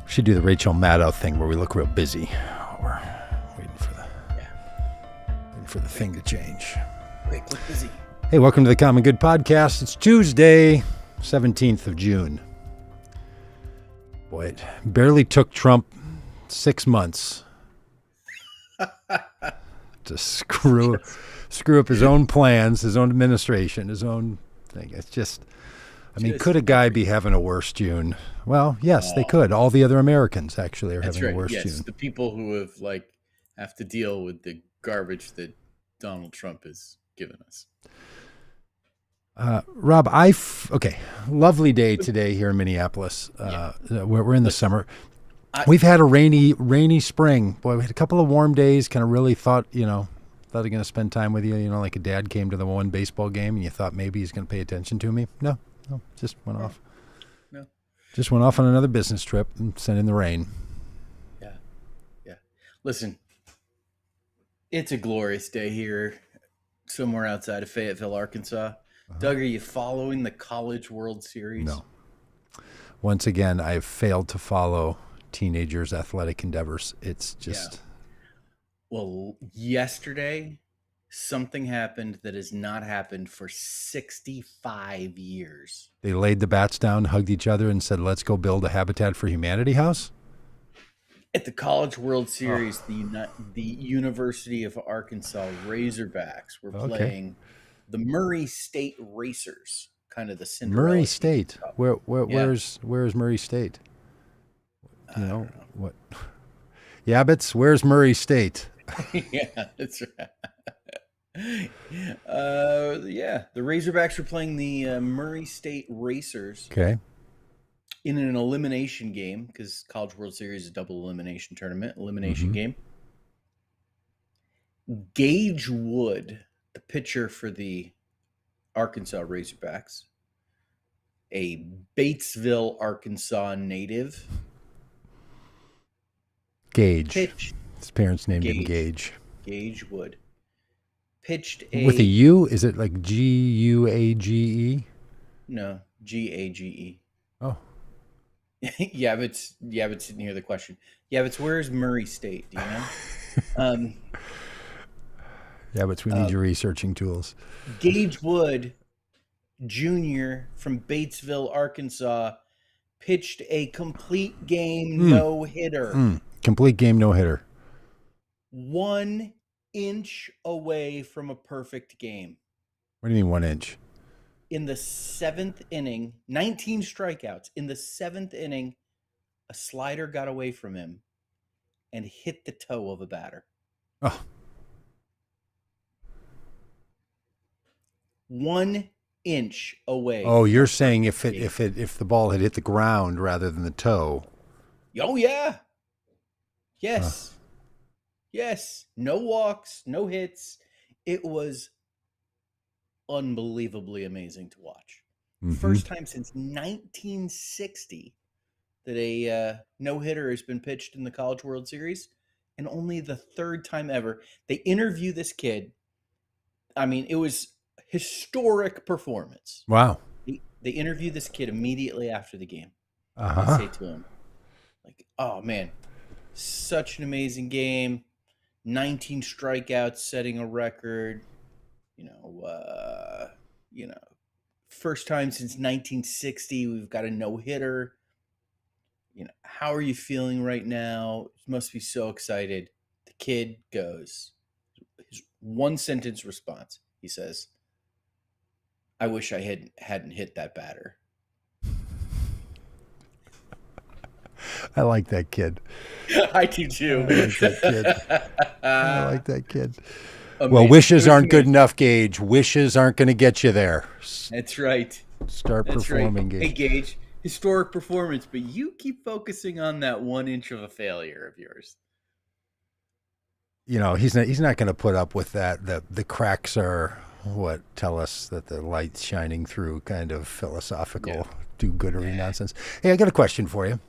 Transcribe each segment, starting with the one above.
Should do the Rachel Maddow thing where we look real busy. We're waiting for the thing to change. Quick, look busy. Hey, welcome to the Common Good Podcast. It's Tuesday, 17th of June. Boy, it barely took Trump 6 months to screw up his own plans, his own administration, his own thing. It's just, I mean, could a guy be having a worse June? Well, yes, they could. All the other Americans actually are having a worse June. The people who have to deal with the garbage that Donald Trump has given us. Rob, lovely day today here in Minneapolis. We're in the summer. We've had a rainy spring. Boy, we had a couple of warm days. Kind of really thought I'm going to spend time with you. You know, like a dad came to the one baseball game and you thought maybe he's going to pay attention to me. No, just went off. No, just went off on another business trip and sent in the rain. Yeah. Listen, it's a glorious day here, somewhere outside of Fayetteville, Arkansas. Doug, are you following the College World Series? No. Once again, I've failed to follow teenagers' athletic endeavors. It's just... Yeah. Well, yesterday, something happened that has not happened for 65 years. They laid the bats down, hugged each other, and said, let's go build a Habitat for Humanity house? At the College World Series, the University of Arkansas Razorbacks were playing the Murray State Racers, kind of the Cinderella. Murray State? Where's Murray State? You know what? Yabbits, where's Murray State? Yeah, that's right. The Razorbacks were playing the Murray State Racers. Okay. In an elimination game, because College World Series is a double elimination tournament, game. Gage Wood, the pitcher for the Arkansas Razorbacks, a Batesville, Arkansas native. Gage. His parents named him Gage. Gage Wood. Pitched with a U? Is it like Guage? No, Gage. Oh. Yabbits didn't hear the question. Yabbits, where's Murray State? Do you know? Yabbits, we need your researching tools. Gage Wood, Jr. from Batesville, Arkansas, pitched a complete game no-hitter. Complete game no-hitter. 1 inch away from a perfect game. What do you mean 1 inch? In the 7th inning, 19 strikeouts. In the 7th inning, a slider got away from him and hit the toe of a batter. Oh. 1 inch away. Oh, you're saying if the ball had hit the ground rather than the toe. Oh yeah. Yes. Yes. No walks, no hits. It was unbelievably amazing to watch. First time since 1960 that a no-hitter has been pitched in the College World Series, and only the third time ever. They interview this kid. I mean, it was historic performance. Wow. They interview this kid immediately after the game. They say to him, like, oh man, such an amazing game. 19 strikeouts, setting a record. First time since 1960 we've got a no-hitter. How are you feeling right now? You must be so excited. The kid goes, his one sentence response. He says, I wish I hadn't hit that batter. I like that kid. I do too. I like that kid. Amazing. Well, wishes aren't good enough, Gage. Wishes aren't going to get you there. That's right. Start performing, Gage. Hey, Gage, historic performance, but you keep focusing on that 1 inch of a failure of yours. He's not going to put up with that. The cracks are what tell us that the light's shining through kind of philosophical do-goodery nonsense. Hey, I got a question for you.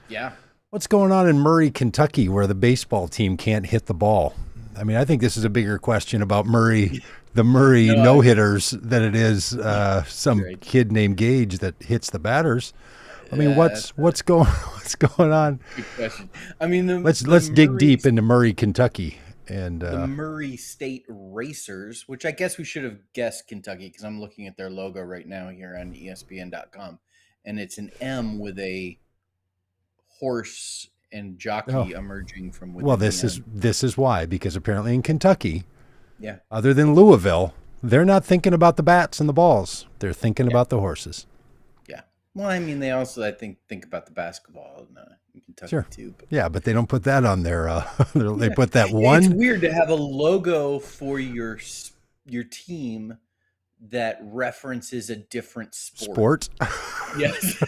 Yeah. What's going on in Murray, Kentucky, where the baseball team can't hit the ball? I mean, I think this is a bigger question about Murray, the Murray no-hitters than it is some kid named Gage that hits the batters. I mean, what's going what's going on? Good question. I mean, the Let's dig Murray, deep into Murray, Kentucky, and the Murray State Racers, which I guess we should have guessed Kentucky because I'm looking at their logo right now here on ESPN.com, and it's an M with a horse and oh, jockey emerging from well, within the M. this is why, because apparently in Kentucky, Yeah, other than Louisville, they're not thinking about the bats and the balls. They're thinking yeah, about the horses. yeah. Well, I mean, they also I think about the basketball in Kentucky Sure. too. But Yeah, but they don't put that on their. They yeah, put that it's one weird to have a logo for your team that references a different sport. sport. Yes.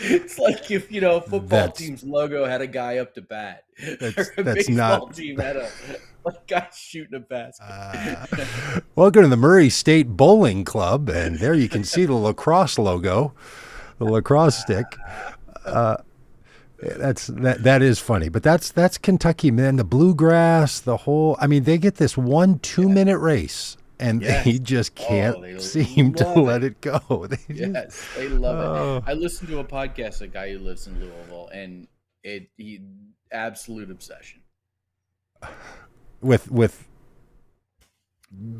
It's like if, a football That's team's logo had a guy up to bat, or a that's baseball not. team had a guy shooting a basket. Welcome to the Murray State Bowling Club, and there you can see the lacrosse logo, the lacrosse stick. That is funny, but that's Kentucky, man. The bluegrass, the whole. I mean, they get this 2-minute race, and Yes. they just can't they seem to love let it. it go. They just, Yes, they love oh, it. I listened to a podcast, a guy who lives in Louisville, and he absolute obsession. with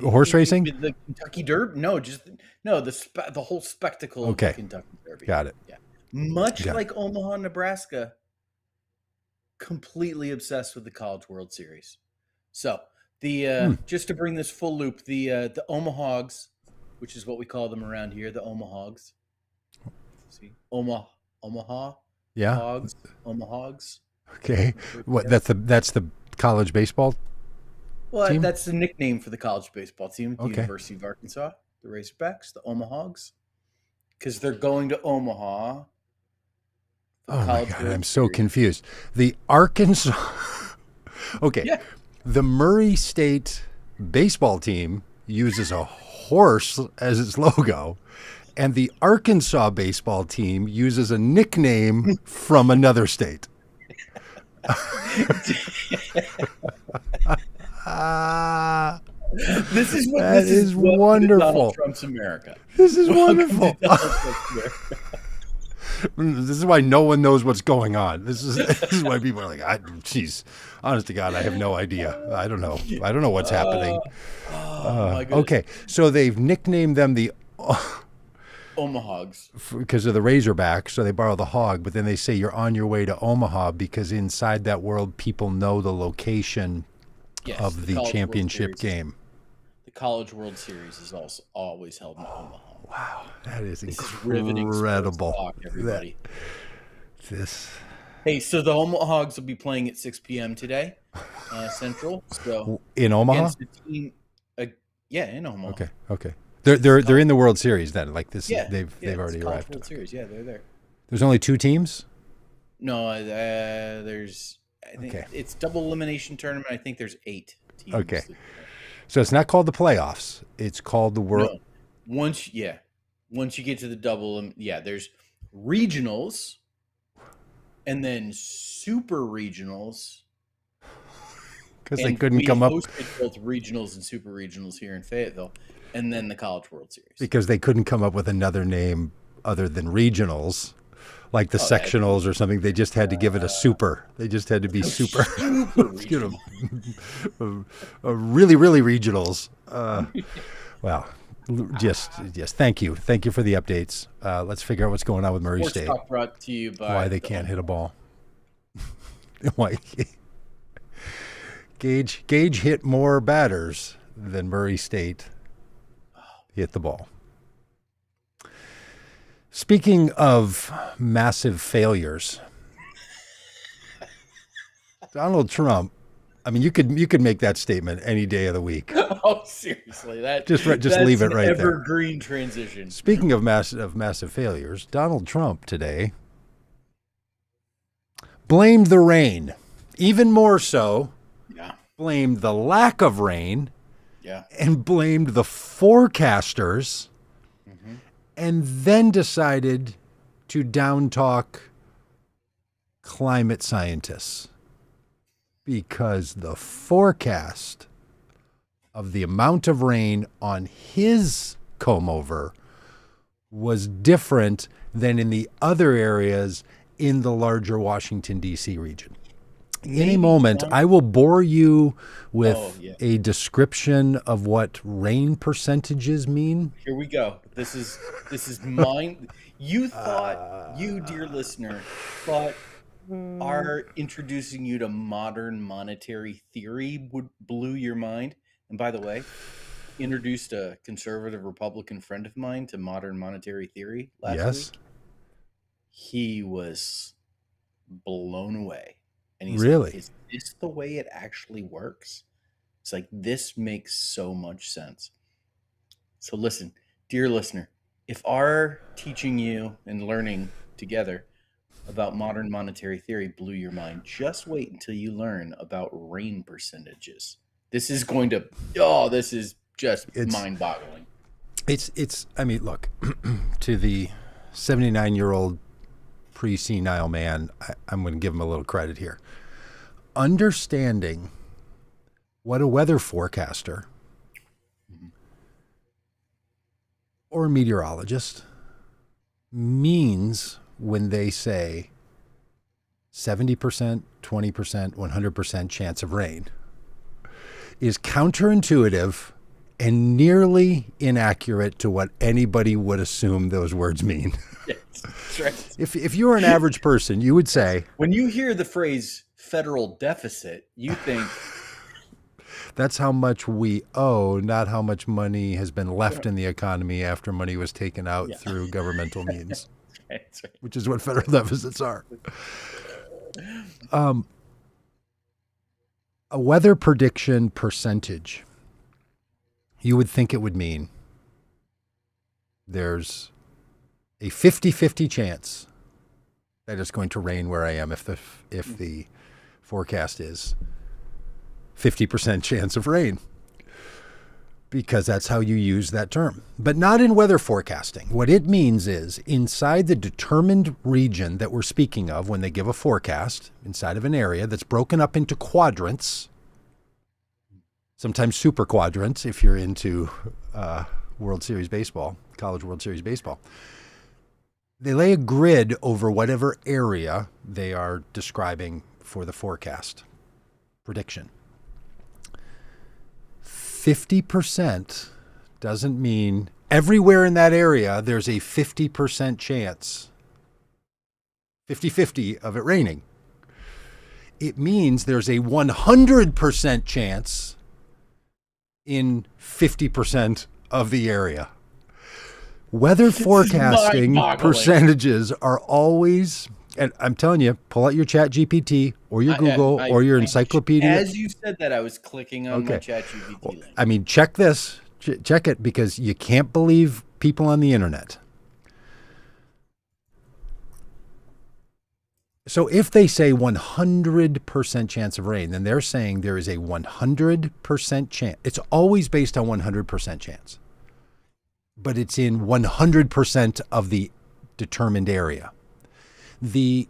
horse racing. The Kentucky Derby? No, the whole spectacle of Okay, the Kentucky Derby. got it. Yeah, much Got it. like Omaha, Nebraska, completely obsessed with the College World Series. So just to bring this full loop, the Omahogs, which is what we call them around here, the Omahogs. See, Omaha, Yeah. Hogs, Omahogs. Okay. What? That's the college baseball Well, team. that's the nickname for the college baseball team, the Okay. University of Arkansas, the Razorbacks, the Omahogs, because they're going to Omaha. for Oh my College God, World I'm so Series. confused. The Arkansas. Okay. Yeah. The Murray State baseball team uses a horse as its logo, and the Arkansas baseball team uses a nickname from another state. Ah, This is what that is welcome to wonderful. Donald Trump's America. This is Welcome wonderful. to Donald Trump's America. This is why no one knows what's going on. This is why people are like, "Geez, honest to God, I have no idea. I don't know. I don't know what's happening." Oh my goodness. Okay, so they've nicknamed them the Omahogs. because of the Razorback, so they borrow the hog. But then they say you're on your way to Omaha because inside that world, people know the location Yes, of the College World championship Series. game. The College World Series is also always held in Omaha. Wow, that is This is riveting sports incredible. talk, everybody. This Hey, so the Omahogs will be playing at 6 p.m. today, Central. So in Omaha. against the team, yeah, in Omaha. Okay. They're in the World Series then. Like this, Yeah, they've it's already College arrived. World Series. Yeah, they're there. There's only 2 teams. No, there's. I think Okay. it's double elimination tournament. I think there's 8 teams. Okay. So it's not called the playoffs. It's called the World. No. Once you get to the double, there's regionals, and then super regionals. Because they And couldn't we come up hosted both regionals and super regionals here in Fayetteville, and then the College World Series. because they couldn't come up with another name other than regionals, like the sectionals or something. They just had to give it a super. They just had to be super. Super You regional. know, really, really regionals. Well, yes. Thank you for the updates. Let's figure out what's going on with Murray Sports State. Talk brought to you by Why they can't hit a ball. Why Gage hit more batters than Murray State hit the ball. Speaking of massive failures, Donald Trump. I mean, you could make that statement any day of the week. Oh, seriously, Just that's leave it an right there. evergreen transition. Speaking of massive failures, Donald Trump today blamed the rain, even more so. Yeah, Blamed the lack of rain, yeah. and blamed the forecasters, and then decided to downtalk climate scientists because the forecast of the amount of rain on his comb over was different than in the other areas in the larger Washington, D.C. region. In a Maybe moment, one. I will bore you Oh with yeah. a description of what rain percentages mean. Here we go. This is mine. You thought, you dear listener, thought our introducing you to modern monetary theory would blew your mind. And by the way, introduced a conservative Republican friend of mine to modern monetary theory last Yes, week. He was blown away. And he's like, really. "Is this the way it actually works?" It's like, this makes so much sense. So listen, dear listener, if our teaching you and learning together about modern monetary theory blew your mind, just wait until you learn about rain percentages. This is going to, oh, this is just It's mind boggling. it's. I mean, look, to the 79-year-old pre-senile man, I'm going to give him a little credit here. Understanding what a weather forecaster or a meteorologist means when they say 70%, 20%, 100% chance of rain is counterintuitive and nearly inaccurate to what anybody would assume those words mean. Yes, that's right. If you were an average person, you would say, When you hear the phrase federal deficit, you think, that's how much we owe, not how much money has been left in the economy after money was taken out yeah, through governmental means, that's right. which is what federal deficits are. Um, a weather prediction percentage, you would think it would mean there's a 50-50 chance that it's going to rain where I am if the forecast is 50% chance of rain, because that's how you use that term. But not in weather forecasting. What it means is inside the determined region that we're speaking of when they give a forecast, inside of an area that's broken up into quadrants, sometimes super quadrants if you're into World Series baseball, College World Series baseball. They lay a grid over whatever area they are describing for the forecast prediction. 50% doesn't mean everywhere in that area there's a 50% chance, 50-50 of it raining. It means there's a 100% chance in 50% of the area. Weather forecasting percentages are always, and I'm telling you, pull out your Chat GPT or your Google or your encyclopedia. As you said that, I was clicking on my Chat GPT link. I mean, check this. Check it, because you can't believe people on the internet. So if they say 100% chance of rain, then they're saying there is a 100% chance. It's always based on 100% chance, but it's in 100% of the determined area. The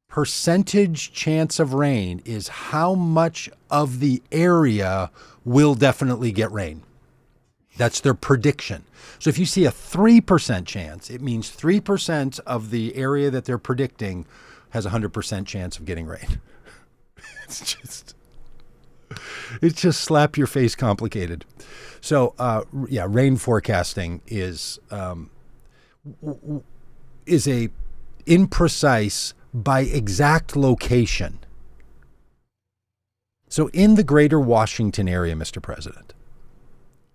percentage chance of rain is how much of the area will definitely get rain. That's their prediction. So if you see a 3% chance, it means 3% of the area that they're predicting has a 100% chance of getting rain. It's just slap your face complicated. So rain forecasting is a imprecise by exact location. So in the greater Washington area, Mr. President,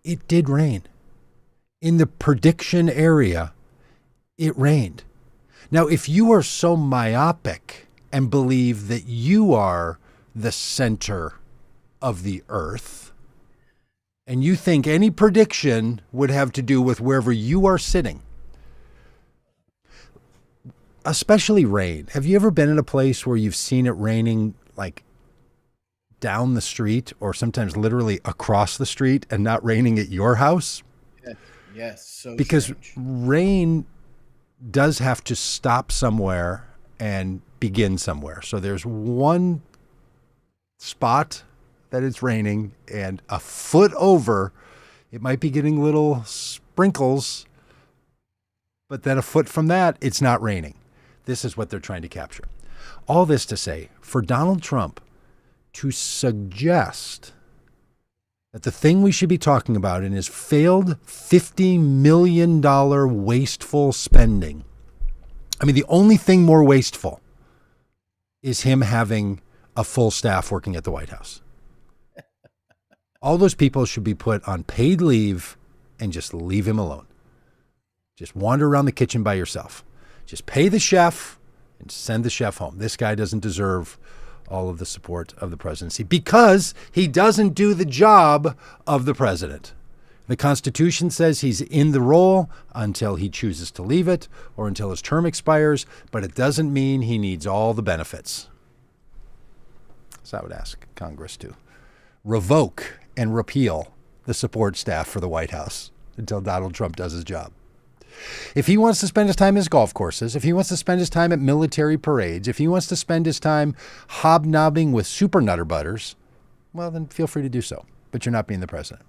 it did rain. In the prediction area, it rained. Now, if you are so myopic and believe that you are the center of the earth, and you think any prediction would have to do with wherever you are sitting, especially rain. Have you ever been in a place where you've seen it raining like down the street or sometimes literally across the street and not raining at your house? Yes, so because strange. Rain does have to stop somewhere and begin somewhere. So there's one spot that it's raining, and a foot over, it might be getting little sprinkles But then a foot from that, it's not raining. This is what they're trying to capture. All this to say, for Donald Trump to suggest that the thing we should be talking about in his failed $50 million wasteful spending. I mean, the only thing more wasteful is him having a full staff working at the White House. All those people should be put on paid leave and just leave him alone. Just wander around the kitchen by yourself. Just pay the chef and send the chef home. This guy doesn't deserve all of the support of the presidency because he doesn't do the job of the president. The Constitution says he's in the role until he chooses to leave it or until his term expires, but it doesn't mean he needs all the benefits. So I would ask Congress to revoke and repeal the support staff for the White House until Donald Trump does his job. If he wants to spend his time in his golf courses, if he wants to spend his time at military parades, if he wants to spend his time hobnobbing with super nutter butters, well, then feel free to do so. But you're not being the president.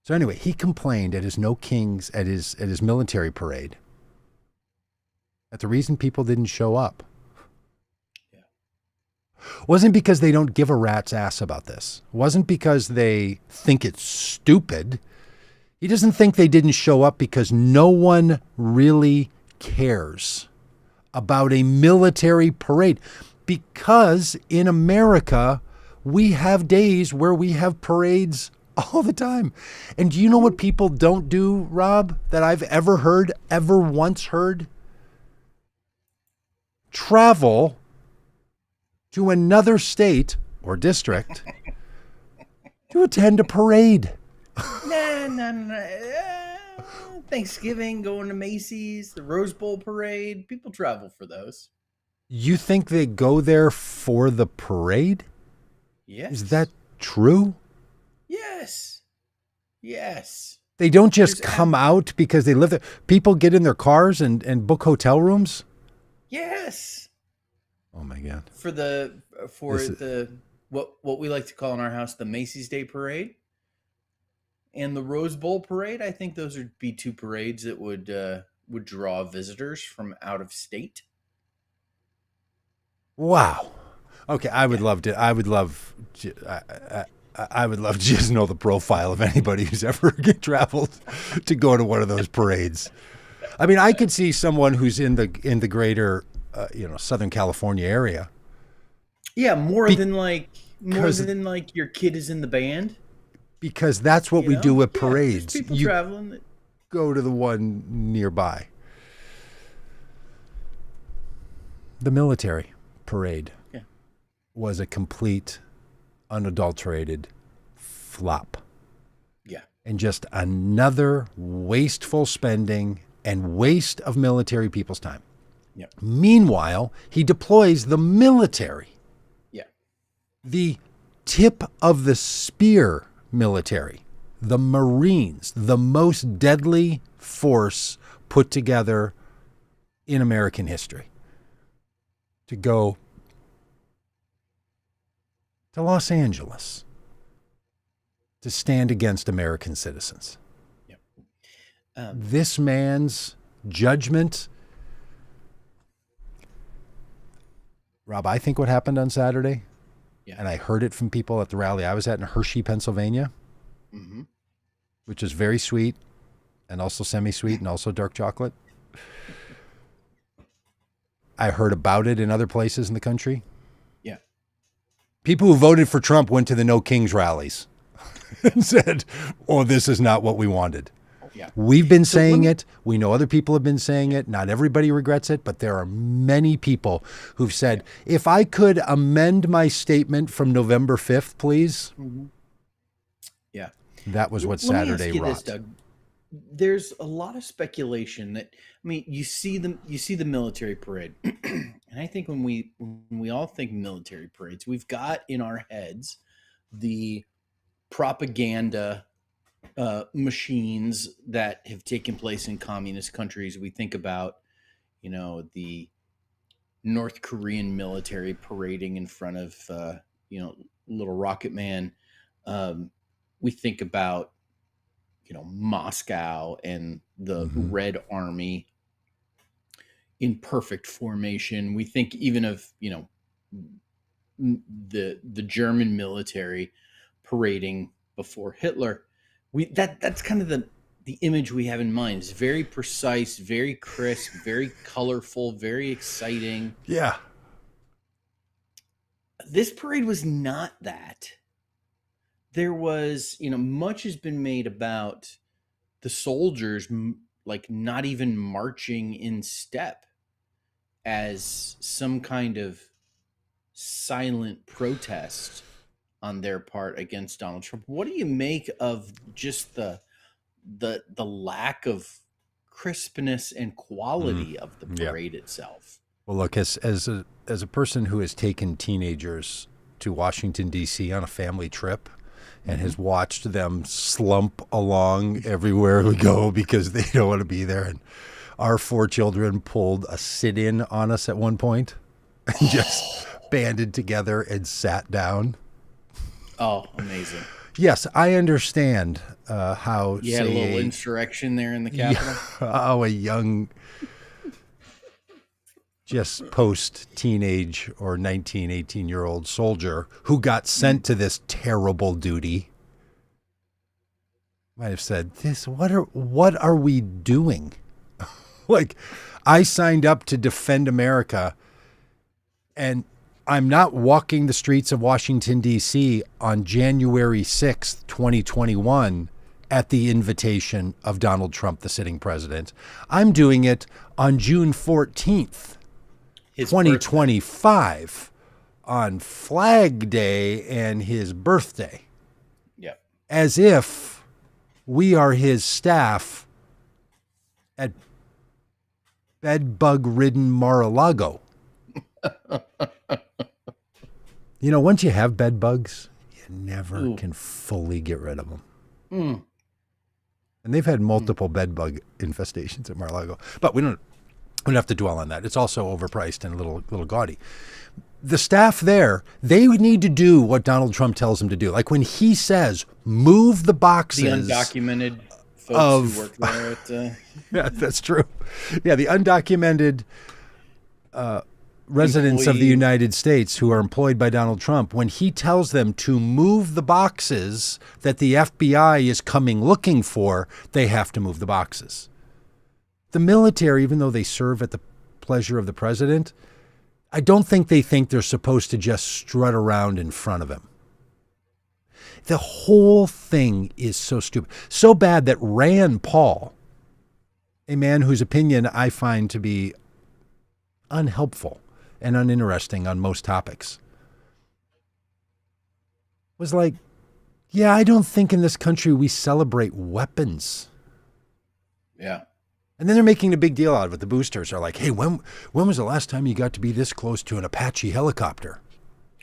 So anyway, he complained at his No Kings, at his military parade, that the reason people didn't show up wasn't because they don't give a rat's ass about this. Wasn't because they think it's stupid. He doesn't think they didn't show up because no one really cares about a military parade. Because in America, we have days where we have parades all the time. And do you know what people don't do, Rob, that I've ever once heard? Travel to another state or district to attend a parade. Nah. Thanksgiving, going to Macy's, the Rose Bowl parade. People travel for those. You think they go there for the parade? Yes. Is that true? Yes. They don't just come out because they live there. People get in their cars and book hotel rooms? Yes. Oh my God. For what we like to call in our house the Macy's Day Parade and the Rose Bowl Parade. I think those would be two parades that would draw visitors from out of state. Wow. Okay, I would love to just know the profile of anybody who's ever traveled to go to one of those parades. I mean, I could see someone who's in the greater Southern California area. Yeah, more than your kid is in the band. Because that's what we do at parades. People traveling. Go to the one nearby. The military parade was a complete, unadulterated flop. Yeah. And just another wasteful spending and waste of military people's time. Yeah. Meanwhile, he deploys the military. Yeah. The tip of the spear military, the Marines, the most deadly force put together in American history, to go to Los Angeles to stand against American citizens. Yep. This man's judgment, Rob, I think what happened on Saturday, and I heard it from people at the rally I was at in Hershey, Pennsylvania, which is very sweet and also semi-sweet and also dark chocolate. I heard about it in other places in the country. Yeah. People who voted for Trump went to the No Kings rallies and said, oh, this is not what we wanted. Yeah. We've been saying it. We know other people have been saying it. Not everybody regrets it, but there are many people who've said, if I could amend my statement from November 5th, please. Yeah. That was what Let me Saturday ask you wrought. this, Doug. There's a lot of speculation that, I mean, you see the military parade. And I think when we all think military parades, we've got in our heads the propaganda machines that have taken place in communist countries. We think about, the North Korean military parading in front of, Little Rocket Man. We think about, Moscow and the Hmm. Red Army in perfect formation. We think even of the German military parading before Hitler. That's kind of the image we have in mind. It's very precise, very crisp, very colorful, very exciting. Yeah. This parade was not that. There was, much has been made about the soldiers like not even marching in step as some kind of silent protest on their part against Donald Trump. What do you make of just the lack of crispness and Mm. quality of the Yeah. parade itself? Well, look, as a person who has taken teenagers to Washington D.C. on a family trip and Mm-hmm. has watched them slump along everywhere we go because they don't want to be there, and our four children pulled a sit-in on us at one point and just banded together and sat down. Oh, amazing! Yes, I understand how, You had a little say, insurrection there in the yeah, Capitol. how a young, just post teenage or 19, 18-year-old soldier who got Mm. sent to this terrible duty might have said, "This, what are we doing?" Like, I signed up to defend America, and I'm not walking the streets of Washington, D.C. on January 6th, 2021, at the invitation of Donald Trump, the sitting president. I'm doing it on June 14th, His birthday. 2025, on Flag Day and his birthday, Yep. as if we are his staff at bedbug ridden Mar a Lago. Once you have bed bugs, you never Ooh. can fully get rid of them. Mm. And they've had Mm. multiple bed bug infestations at Mar-a-Lago. But we don't have to dwell on that. It's also overpriced and a little gaudy. The staff there, they need to do what Donald Trump tells them to do. Like when he says, move the The boxes undocumented folks who of, work there at yeah, that's true. Yeah, the undocumented residents of the employees. United States who are employed by Donald Trump, when he tells them to move the boxes that the FBI is coming looking for, they have to move the boxes. The military, even though they serve at the pleasure of the president, I don't think they think they're supposed to just strut around in front of him. The whole thing is so stupid. So bad that Rand Paul, a man whose opinion I find to be unhelpful and uninteresting on most topics, was like, yeah, I don't think in this country we celebrate weapons. Yeah. And then they're making a big deal out of it. The boosters are like, hey, when was the last time you got to be this close to an Apache helicopter?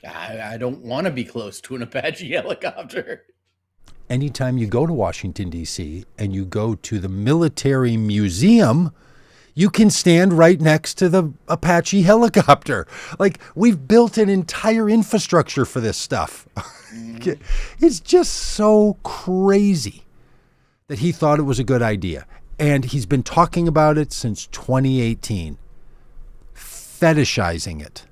I don't want to be close to an Apache helicopter. Anytime you go to Washington, D.C., and you go to the military museum, you can stand right next to the Apache helicopter. Like, we've built an entire infrastructure for this stuff. Mm-hmm. It's just so crazy that he thought it was a good idea. And he's been talking about it since 2018, fetishizing it.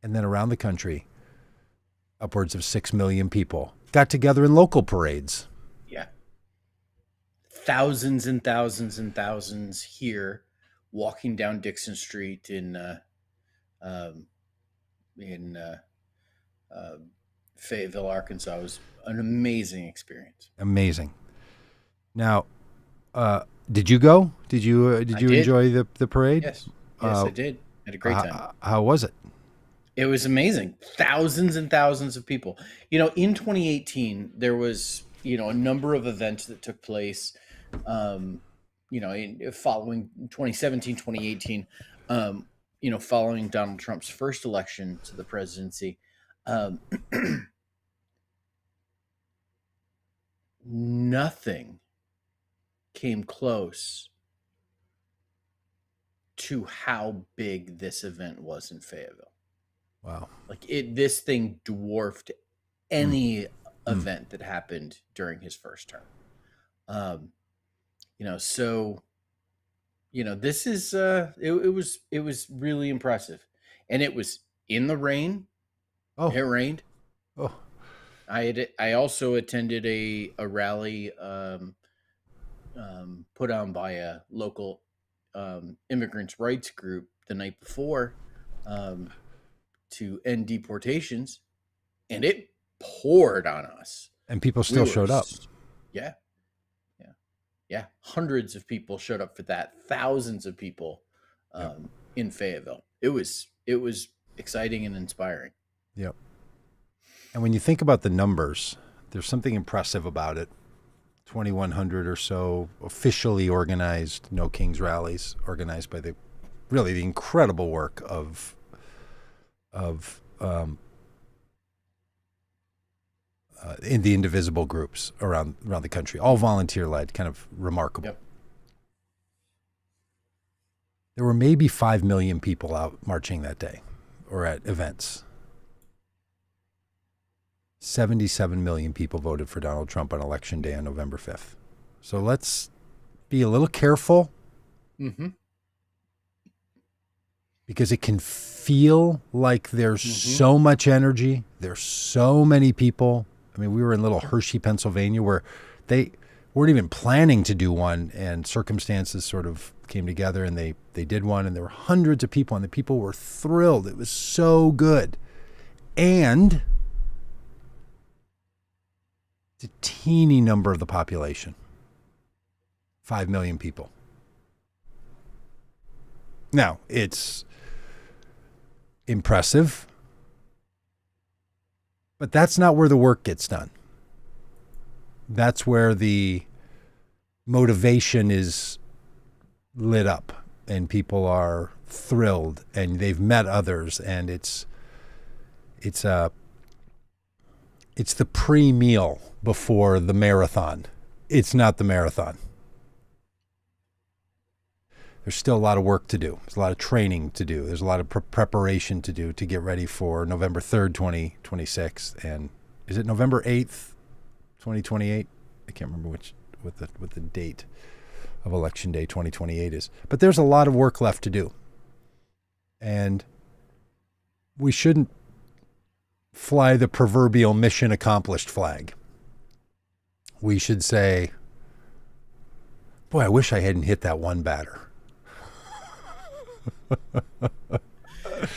And then around the country, upwards of 6 million people got together in local parades. Yeah. Thousands and thousands and thousands here walking down Dixon Street um, in uh, Fayetteville, Arkansas. It was an amazing experience. Amazing. Now, did you go? Did I you did. enjoy the parade? Yes. Yes, Uh, I did. Had a great time. how was it? It was amazing. Thousands and thousands of people. In 2018, there was, a number of events that took place, um, following 2017, 2018, following Donald Trump's first election to the presidency. Um, Nothing came close to how big this event was in Fayetteville. Wow. Like this thing dwarfed Mm. any Mm. event that happened during his first term. Um, so this is it was really impressive, and it was in the rain. It Oh, rained. oh, I also attended a rally put on by a local immigrants' rights group the night before um, to end deportations, and it poured on us. and people We still were, showed up. yeah, yeah, yeah. Hundreds of people showed up for that. Thousands of people Yep. in Fayetteville. It was exciting and inspiring. Yep. And when you think about the numbers, there's something impressive about it. 2,100 or so officially organized No Kings rallies, organized by the incredible work of in the indivisible groups around the country, all volunteer led, kind of remarkable. Yep. There were maybe 5 million people out marching that day or at events. 77 million people voted for Donald Trump on Election Day on November 5th. So let's be a little careful Mm-hmm. because it can feel like there's so much energy. There's so many people. I mean, we were in little Hershey, Pennsylvania, where they weren't even planning to do one, and circumstances sort of came together, and they did one, and there were hundreds of people, and the people were thrilled. It was so good. And it's a teeny number of the population, 5 million people. Now, it's impressive, but that's not where the work gets done. That's where the motivation is lit up and people are thrilled and they've met others, and it's the pre-meal before the marathon. It's not the marathon. There's still a lot of work to do. There's a lot of training to do. There's a lot of preparation to do to get ready for November 3rd, 2026. And is it November 8th, 2028? I can't remember what the date of Election Day 2028 is. But there's a lot of work left to do. And we shouldn't fly the proverbial mission accomplished flag. We should say, boy, I wish I hadn't hit that one batter.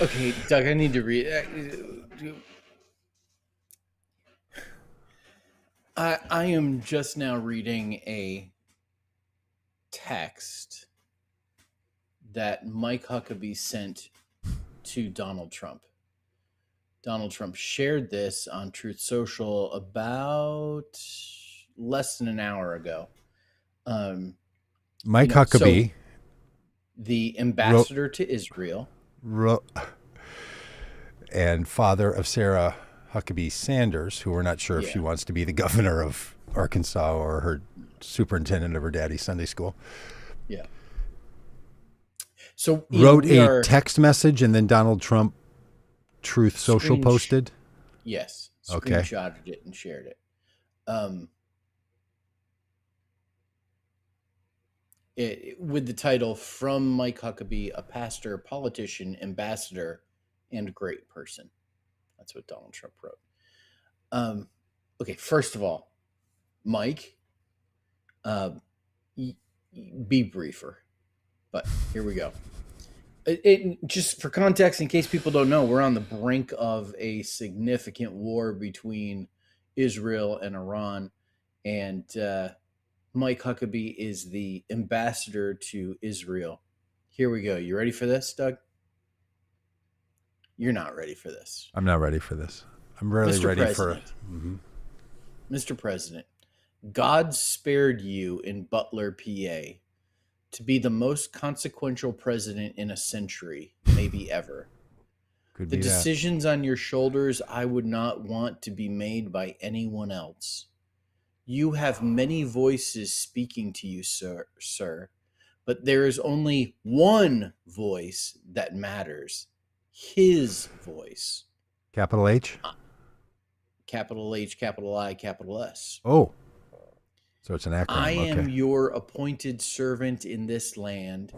Okay, Doug, I need to read. I am just now reading a text that Mike Huckabee sent to Donald Trump. Donald Trump shared this on Truth Social about less than an hour ago. Mike Huckabee, the ambassador to Israel, and father of Sarah Huckabee Sanders, who we're not sure if she wants to be the governor of Arkansas or her superintendent of her daddy's Sunday school. Yeah. So wrote a text message, and then Donald Trump Truth Social posted. Yes. Okay. Screenshotted it and shared it. With the title "From Mike Huckabee, a pastor, politician, ambassador, and great person." That's what Donald Trump wrote. Okay, first of all, Mike, be briefer. But here we go. Just for context, in case people don't know, we're on the brink of a significant war between Israel and Iran, and Mike Huckabee is the ambassador to Israel. Here we go. You ready for this, Doug? You're not ready for this. I'm not ready for this. I'm really Mr. ready President, for it. Mr. President, God spared you in Butler, PA, to be the most consequential president in a century, maybe ever. Could The be decisions on your shoulders I would not want to be made by anyone else. You have many voices speaking to you, sir, but there is only one voice that matters. His voice. Capital H? capital H, capital I, capital S. Oh, so it's an I acronym. am Okay. your appointed servant in this land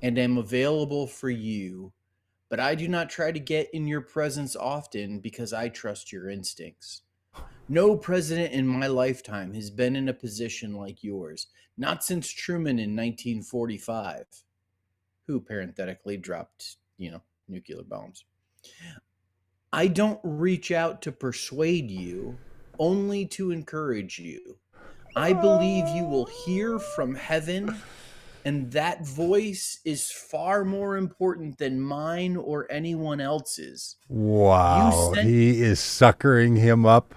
and am available for you, but I do not try to get in your presence often because I trust your instincts. No president in my lifetime has been in a position like yours, not since Truman in 1945, who parenthetically dropped, nuclear bombs. I don't reach out to persuade you, only to encourage you. I believe you will hear from heaven, and that voice is far more important than mine or anyone else's. You Wow, sent he is suckering him up.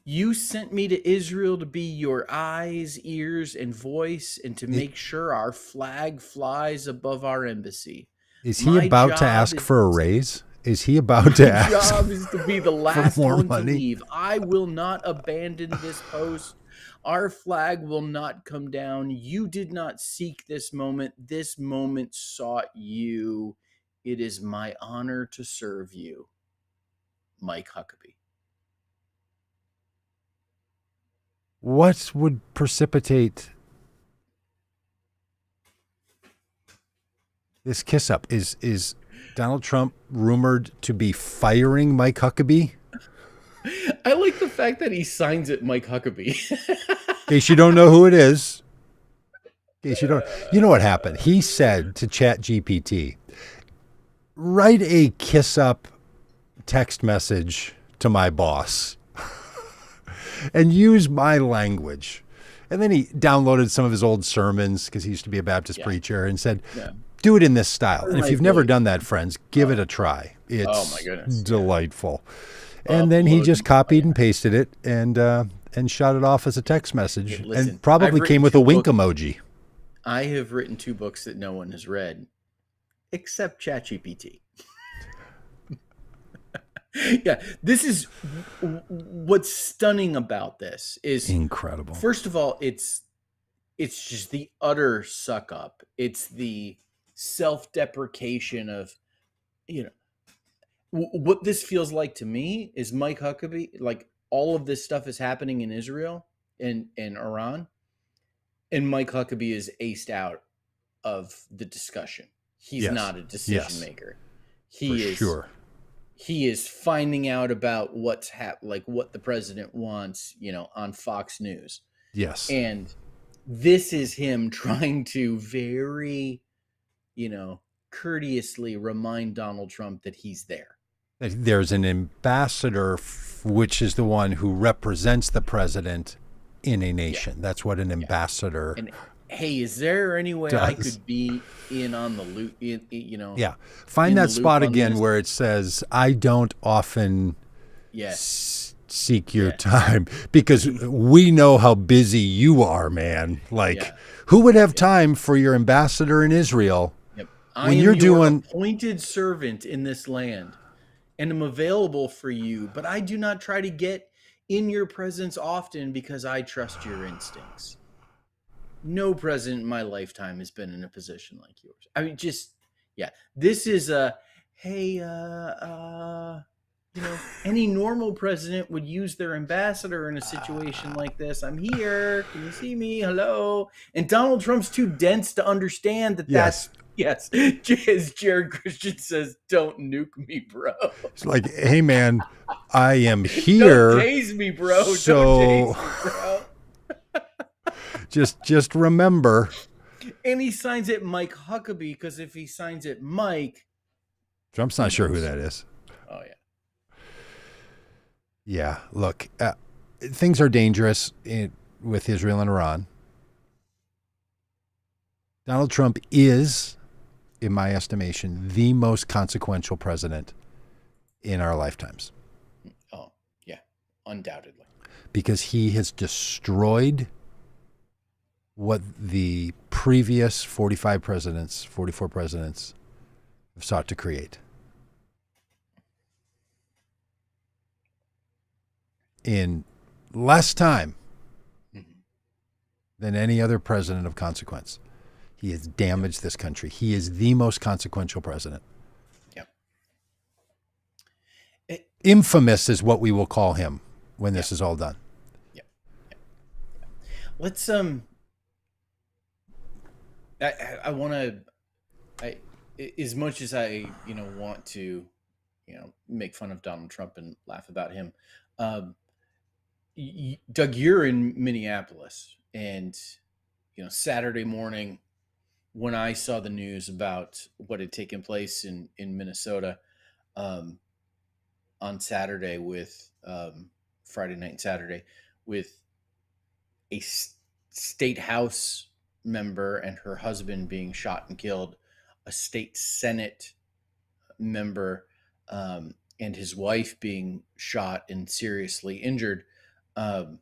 you sent me to Israel to be your eyes, ears, and voice, and to make sure our flag flies above our embassy. Is he My about to job ask is for a raise? Is he about to My ask job is to be the for last more one to money? leave. I will not abandon this post. Our flag will not come down. You did not seek this moment. This moment sought you. It is my honor to serve you. Mike Huckabee. What would precipitate this kiss up? Is Donald Trump rumored to be firing Mike Huckabee? I like the fact that he signs it Mike Huckabee. In case you don't know who it is. In case you don't, you know what happened? He said to ChatGPT, write a kiss up text message to my boss and use my language. And then he downloaded some of his old sermons because he used to be a Baptist preacher and said, do it in this style. And if you've never done that, friends, give it a try. It's my goodness, delightful. And then he just copied and pasted it and shot it off as a text message. Listen, and probably came with a wink emoji. I have written 2 books that no one has read, except ChatGPT. Yeah, this is what's stunning about this is incredible. First of all, it's just the utter suck up. It's the self-deprecation of, what this feels like to me is Mike Huckabee. Like all of this stuff is happening in Israel and Iran, and Mike Huckabee is aced out of the discussion. He's not a decision maker. He is finding out about what's what the president wants, on Fox News. Yes. And this is him trying to very, courteously remind Donald Trump that he's there. There's an ambassador, which is the one who represents the president in a nation. That's what an ambassador. And hey, is there any way I could be in on the loop? Find that spot again where it says, "I don't often seek your time," because we know how busy you are, man. Who would have time for your ambassador in Israel when you're doing appointed servant in this land, and am available for you, but I do not try to get in your presence often because I trust your instincts. No president in my lifetime has been in a position like yours. I mean, this is any normal president would use their ambassador in a situation like this. I'm here. Can you see me? Hello. And Donald Trump's too dense to understand that that's, as Jared Christian says, don't nuke me, bro. It's like, hey, man, I am here. Don't tase me, bro. So don't tase me, bro. just remember. And he signs it Mike Huckabee, because if he signs it Mike, Trump's not sure who that is. Oh, yeah. Yeah, look, things are dangerous with Israel and Iran. Donald Trump is, in my estimation, the most consequential president in our lifetimes. Oh, yeah, undoubtedly. Because he has destroyed what the previous 44 presidents have sought to create. In less time than any other president of consequence. He has damaged this country. He is the most consequential president. Yep. Infamous is what we will call him. when Yeah. this is all done. Yeah. Yeah. Let's I want to I as much as I want to make fun of Donald Trump and laugh about him. Um, Doug, you're in Minneapolis, and Saturday morning when I saw the news about what had taken place in Minnesota um, on Saturday with Friday night and Saturday with a state house member and her husband being shot and killed, a state senate member and his wife being shot and seriously injured. Um,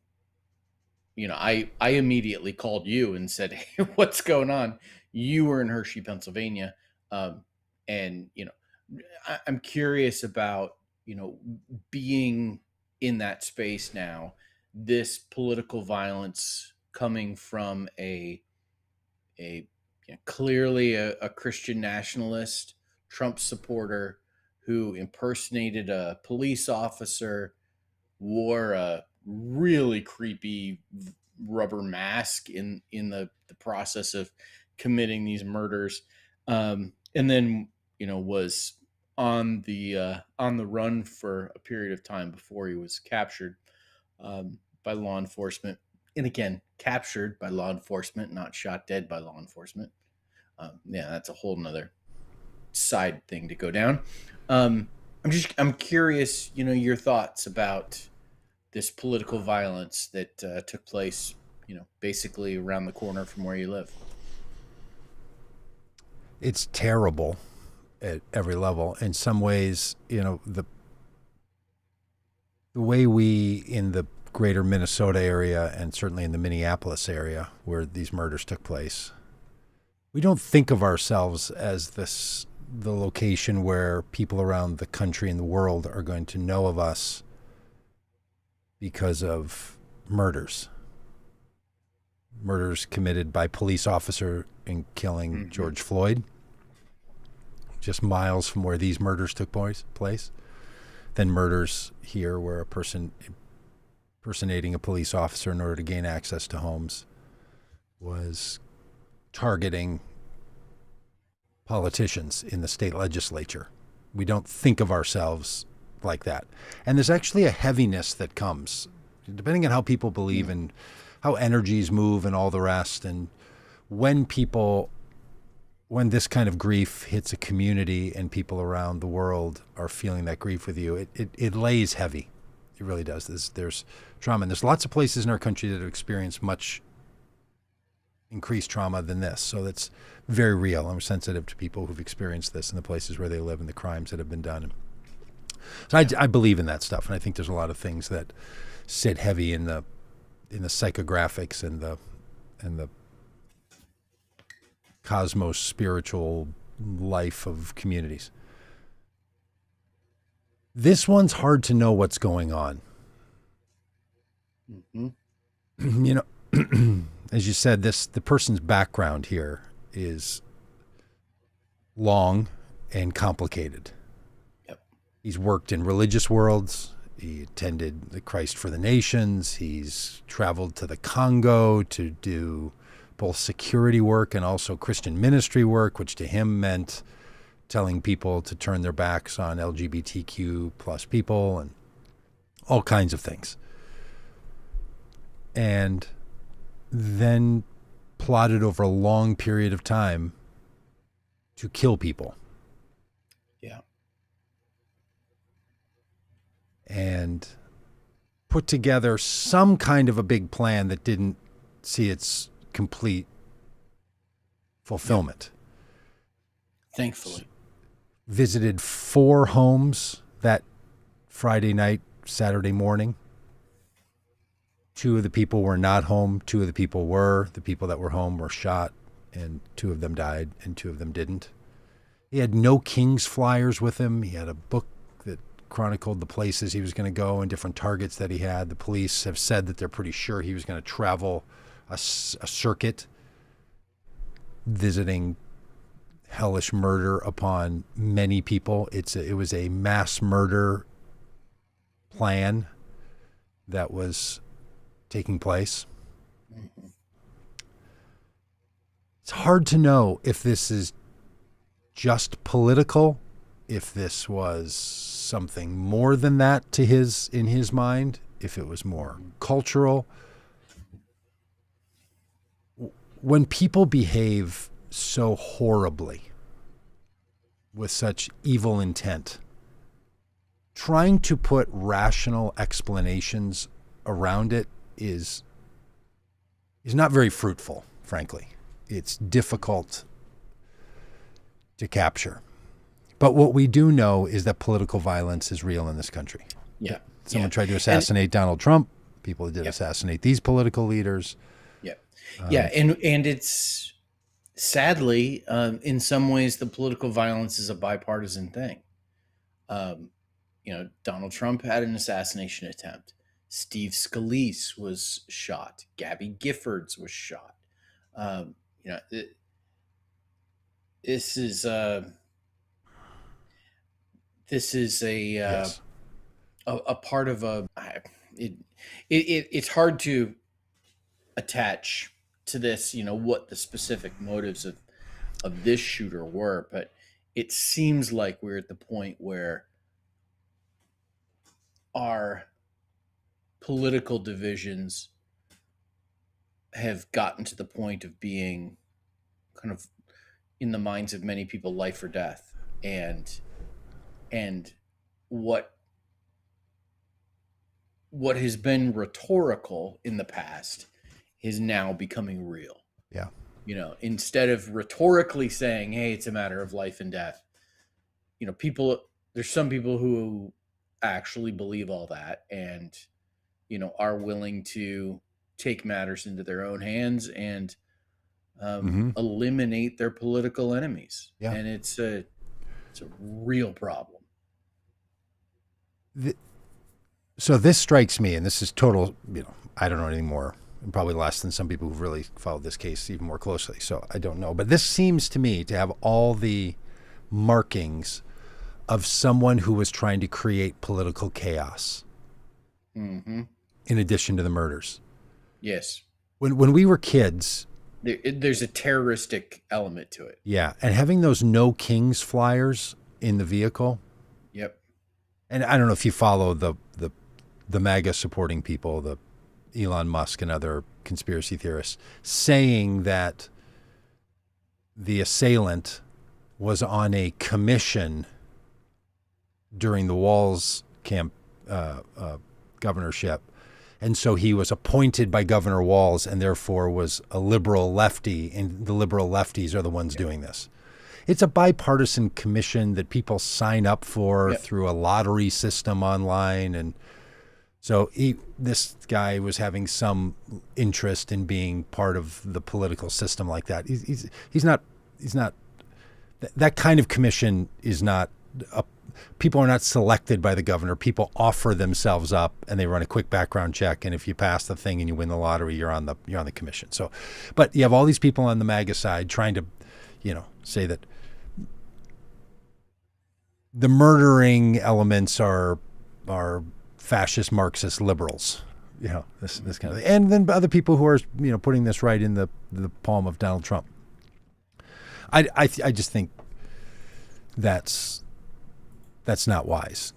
I immediately called you and said, "Hey, what's going on?" You were in Hershey, Pennsylvania, um, and I'm curious about being in that space now. This political violence coming from a clearly a Christian nationalist, Trump supporter who impersonated a police officer, wore a really creepy rubber mask in the process of committing these murders, and then was on the run for a period of time before he was captured by law enforcement, and again captured by law enforcement, not shot dead by law enforcement. Yeah, that's a whole nother side thing to go down. I'm curious, your thoughts about this political violence that took place, basically around the corner from where you live. It's terrible at every level. In some ways, the way we in the greater Minnesota area and certainly in the Minneapolis area where these murders took place, we don't think of ourselves as the location where people around the country and the world are going to know of us because of murders. Murders committed by police officer in killing Mm-hmm. George Floyd, just miles from where these murders took place. Then murders here where a person impersonating a police officer in order to gain access to homes was targeting politicians in the state legislature. We don't think of ourselves like that. And there's actually a heaviness that comes, depending on how people believe and how energies move and all the rest. And when this kind of grief hits a community and people around the world are feeling that grief with you, it lays heavy. It really does. There's trauma. And there's lots of places in our country that have experienced much increased trauma than this. So that's very real. I'm sensitive to people who've experienced this in the places where they live and the crimes that have been done. So I believe in that stuff. And I think there's a lot of things that sit heavy in the psychographics and the cosmos spiritual life of communities. This one's hard to know what's going on. Mm-hmm. As you said, the person's background here is long and complicated. Yep. He's worked in religious worlds. He attended the Christ for the Nations. He's traveled to the Congo to do both security work and also Christian ministry work, which to him meant telling people to turn their backs on LGBTQ plus people and all kinds of things. And then plotted over a long period of time to kill people. Yeah. And put together some kind of a big plan that didn't see its complete fulfillment. Thankfully. Visited 4 homes that Friday night, Saturday morning. 2 of the people were not home. 2 of the people were. The people that were home were shot, and 2 of them died, and 2 of them didn't. He had no King's flyers with him. He had a book that chronicled the places he was going to go and different targets that he had. The police have said that they're pretty sure he was going to travel a circuit visiting hellish murder upon many people. It was a mass murder plan that was taking place. Mhm. It's hard to know if this is just political, if this was something more than that to in his mind, if it was more Mhm. cultural. When people behave so horribly with such evil intent, trying to put rational explanations around it is not very fruitful, frankly. It's difficult to capture. But what we do know is that political violence is real in this country. Yeah. Someone Yeah. tried to And assassinate Donald Trump. People did yeah. assassinate these political leaders. Yeah. Yeah. Um, And it's sadly, in some ways, the political violence is a bipartisan thing. Um, Donald Trump had an assassination attempt. Steve Scalise was shot. Gabby Giffords was shot. Um, you know, it, this is this is yes. a part of it, it's hard to attach to this, what the specific motives of this shooter were, but it seems like we're at the point where our political divisions have gotten to the point of being kind of in the minds of many people life or death, and what what has been rhetorical in the past is now becoming real. Yeah. Instead of rhetorically saying, hey, it's a matter of life and death, people, there's some people who actually believe all that, and are willing to take matters into their own hands and Mm-hmm. eliminate their political enemies, Yeah. and it's a real problem. The, so this strikes me, and this is total, I don't know anything more, and probably less than some people who've really followed this case even more closely. So I don't know. But this seems to me to have all the markings of someone who was trying to create political chaos Mm-hmm. in addition to the murders. Yes, When we were kids, there's a terroristic element to it. yeah, and having those No Kings flyers in the vehicle, Yep. and I don't know if you follow the MAGA supporting people, the Elon Musk and other conspiracy theorists, saying that the assailant was on a commission during the Walz governorship. And so he was appointed by Governor Walz and therefore was a liberal lefty, and the liberal lefties are the ones doing this. It's a bipartisan commission that people sign up for Yep. through a lottery system online. And so this guy was having some interest in being part of the political system like that. He's not that kind of commission is not people are not selected by the governor. People offer themselves up and they run a quick background check. And if you pass the thing and you win the lottery, you're on the commission. So, but you have all these people on the MAGA side trying to, say that the murdering elements are fascist Marxist liberals, this kind of thing. And then other people who are, putting this right in the palm of Donald Trump. I just think that's not wise.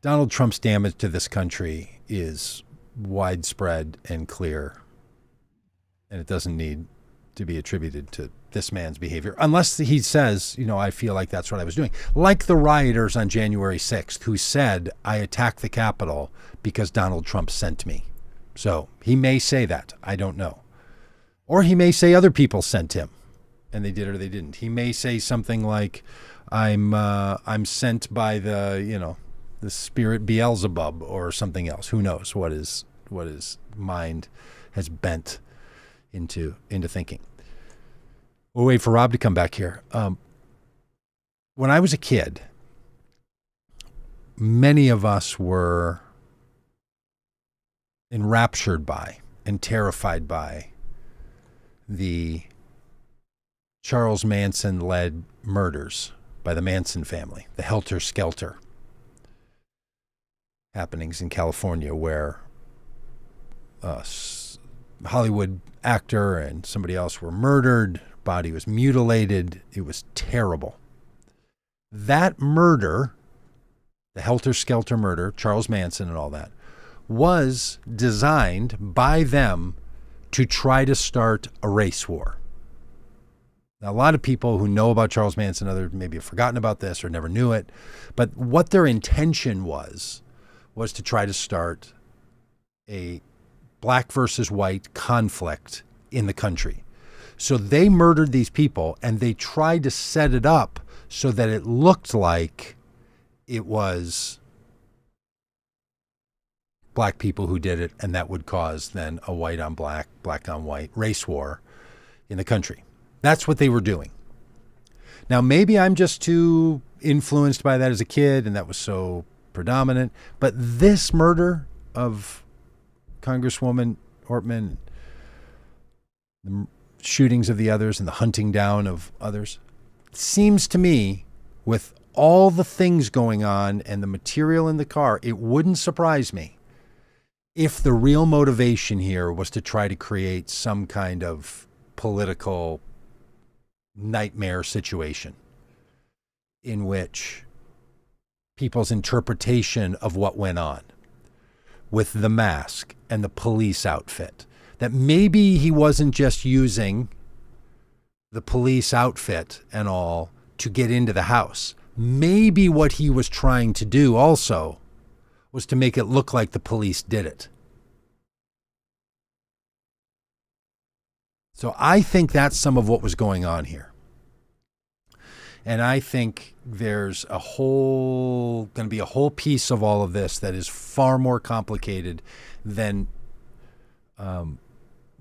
Donald Trump's damage to this country is widespread and clear, and it doesn't need to be attributed to this man's behavior, unless he says, I feel like that's what I was doing. Like the rioters on January 6th who said, I attacked the Capitol because Donald Trump sent me. So he may say that. I don't know. Or he may say other people sent him and they did or they didn't. He may say something like, I'm sent by the spirit Beelzebub or something else. Who knows what his mind has bent into thinking. We'll wait for Rob to come back here. When I was a kid, many of us were enraptured by and terrified by the Charles Manson-led murders by the Manson family, the Helter Skelter. happenings in California where Hollywood actor and somebody else were murdered, body was mutilated. It was terrible. That murder, the helter-skelter murder, Charles Manson and all that, was designed by them to try to start a race war. Now, a lot of people who know about Charles Manson, others maybe have forgotten about this or never knew it, but what their intention was to try to start a black versus white conflict in the country. So they murdered these people and they tried to set it up so that it looked like it was black people who did it, and that would cause then a white on black, black on white race war in the country. That's what they were doing. Now, maybe I'm just too influenced by that as a kid, and that was so predominant, but this murder of Congresswoman Ortman, the shootings of the others and the hunting down of others, seems to me, with all the things going on and the material in the car, it wouldn't surprise me if the real motivation here was to try to create some kind of political nightmare situation in which people's interpretation of what went on with the mask and the police outfit, that maybe he wasn't just using the police outfit and all to get into the house. Maybe what he was trying to do also was to make it look like the police did it. So I think that's some of what was going on here. And I think there's going to be a whole piece of all of this that is far more complicated than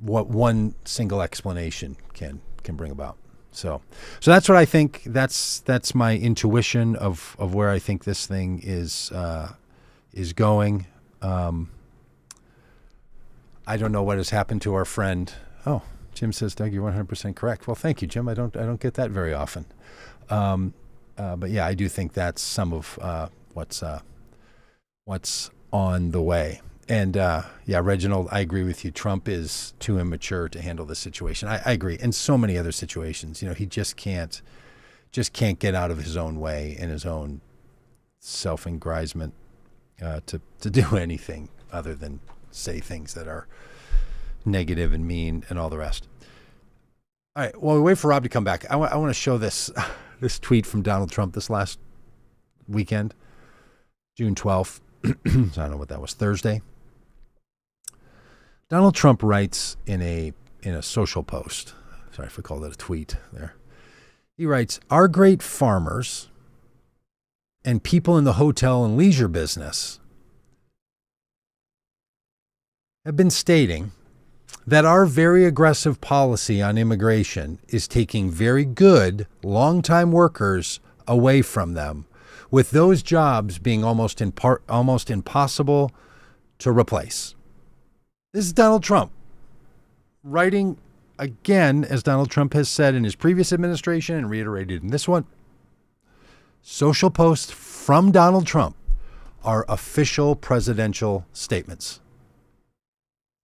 what one single explanation can bring about. So that's what I think. That's my intuition of where I think this thing is going. I don't know what has happened to our friend. Oh, Jim says, Doug, you're 100% correct. Well, thank you, Jim. I don't get that very often. But yeah, I do think that's some of what's on the way. And yeah, Reginald, I agree with you. Trump is too immature to handle this situation. I agree. In so many other situations, he just can't get out of his own way and his own self-aggrandizement to do anything other than say things that are negative and mean and all the rest. All right. Well, we wait for Rob to come back. I want to show this tweet from Donald Trump this last weekend, June 12th. So I don't know what that was, Thursday. Donald Trump writes in a social post. Sorry if I called it a tweet there. He writes, "Our great farmers and people in the hotel and leisure business have been stating that our very aggressive policy on immigration is taking very good long-time workers away from them, with those jobs being almost impossible to replace." This is Donald Trump writing again, as Donald Trump has said in his previous administration and reiterated in this one. Social posts from Donald Trump are official presidential statements.